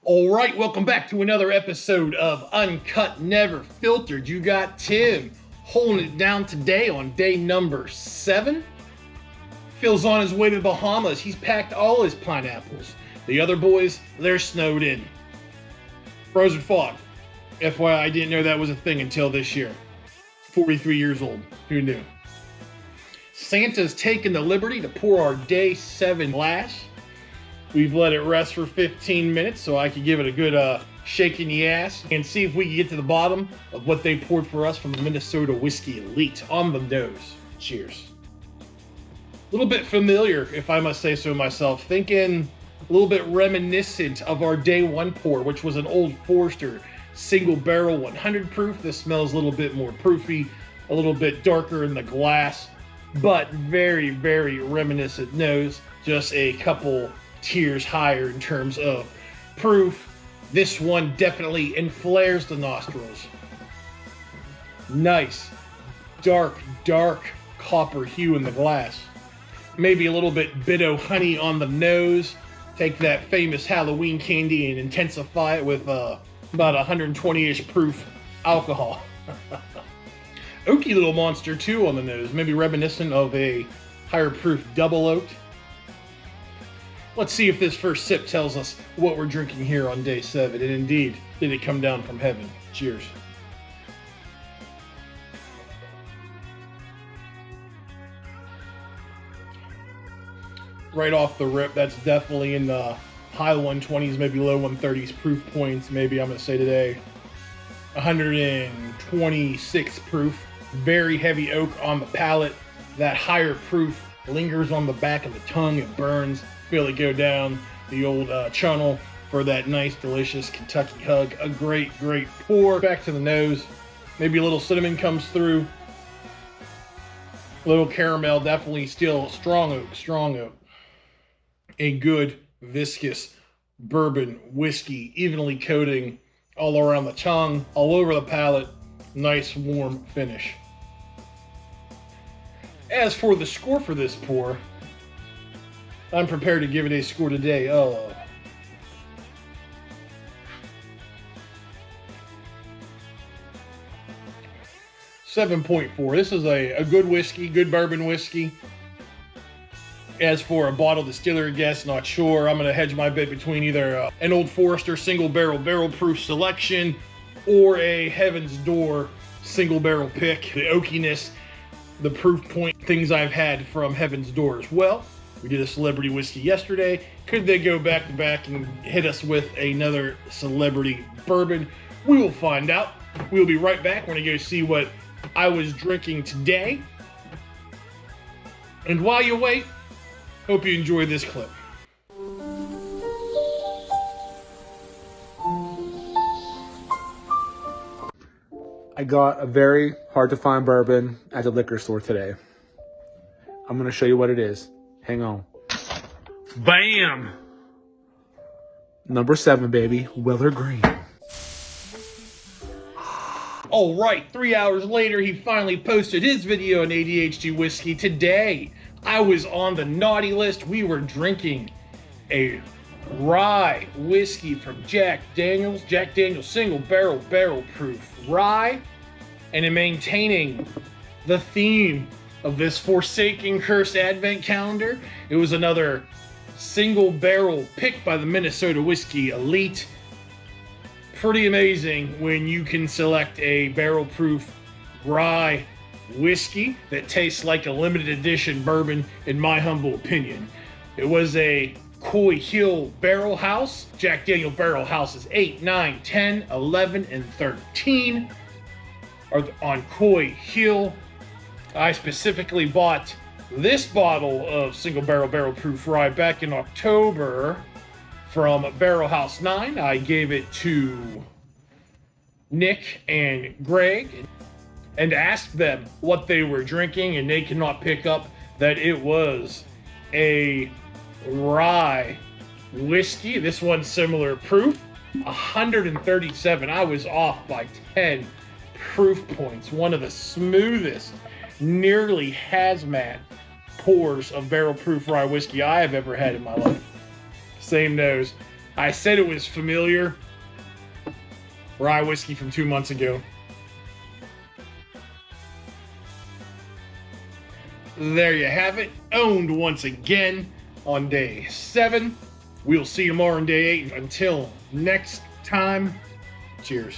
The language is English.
All right, welcome back to another episode of Uncut Never Filtered. You got Tim holding it down today on day number 7. Phil's on his way to the Bahamas. He's packed all his pineapples. The other boys, they're snowed in. Frozen fog. FYI, I didn't know that was a thing until this year. 43 years old. Who knew? Santa's taken the liberty to pour our day 7 glass. We've let it rest for 15 minutes so I could give it a good shake in the ass and see if we can get to the bottom of what they poured for us from the Minnesota Whiskey Elite. On the nose. Cheers. A little bit familiar, if I must say so myself. Thinking a little bit reminiscent of our day 1 pour, which was an Old Forester single barrel 100 proof. This smells a little bit more proofy, a little bit darker in the glass, but very, very reminiscent nose. Just a couple tiers higher in terms of proof. This one definitely enflares the nostrils. Nice, dark copper hue in the glass. Maybe a little bit bitto honey on the nose. Take that famous Halloween candy and intensify it with about 120-ish proof alcohol. Oaky little monster too on the nose, maybe reminiscent of a higher proof double oak. Let's see if this first sip tells us what we're drinking here on day 7. And indeed, did it come down from heaven? Cheers. Right off the rip, that's definitely in the high 120s, maybe low 130s proof points. Maybe I'm going to say today 126 proof. Very heavy oak on the palate. That higher proof lingers on the back of the tongue. It burns. Feel it go down the old channel for that nice, delicious Kentucky hug. A great pour. Back to the nose. Maybe a little cinnamon comes through. A little caramel, definitely still strong oak. A good, viscous bourbon whiskey, evenly coating all around the tongue, all over the palate. Nice, warm finish. As for the score for this pour, I'm prepared to give it a score today of 7.4. This is a good whiskey, good bourbon whiskey. As for a bottle distillery guess, not sure. I'm going to hedge my bet between either an Old Forester single barrel proof selection or a Heaven's Door single barrel pick. The oakiness, the proof point, things I've had from Heaven's Door as well. We did a celebrity whiskey yesterday. Could they go back to back and hit us with another celebrity bourbon? We will find out. We'll be right back. We're going to go see what I was drinking today. And while you wait, hope you enjoy this clip. I got a very hard to find bourbon at the liquor store today. I'm going to show you what it is. Hang on. Bam! Number 7, baby. Weller Green. All right, 3 hours later, he finally posted his video on ADHD Whiskey. Today, I was on the naughty list. We were drinking a rye whiskey from Jack Daniel's. Jack Daniel's single barrel proof rye. And in maintaining the theme of this Forsaken Cursed Advent calendar, it was another single barrel picked by the Minnesota Whiskey Elite. Pretty amazing when you can select a barrel proof rye whiskey that tastes like a limited edition bourbon, in my humble opinion. It was a COY Hill Barrel House. Jack Daniel Barrel Houses 8, 9, 10, 11, and 13 are on COY Hill. I specifically bought this bottle of single barrel proof rye back in October from Barrel House 9. I gave it to Nick and Greg and asked them what they were drinking, and they could not pick up that it was a rye whiskey. This one's similar proof, 137. I was off by 10 proof points. One of the smoothest, nearly hazmat pours of barrel proof rye whiskey I have ever had in my life. Same nose, I said it was familiar. Rye whiskey from 2 months ago. There you have it. Owned once again on day 7. We'll see you tomorrow on day 8. Until next time, cheers.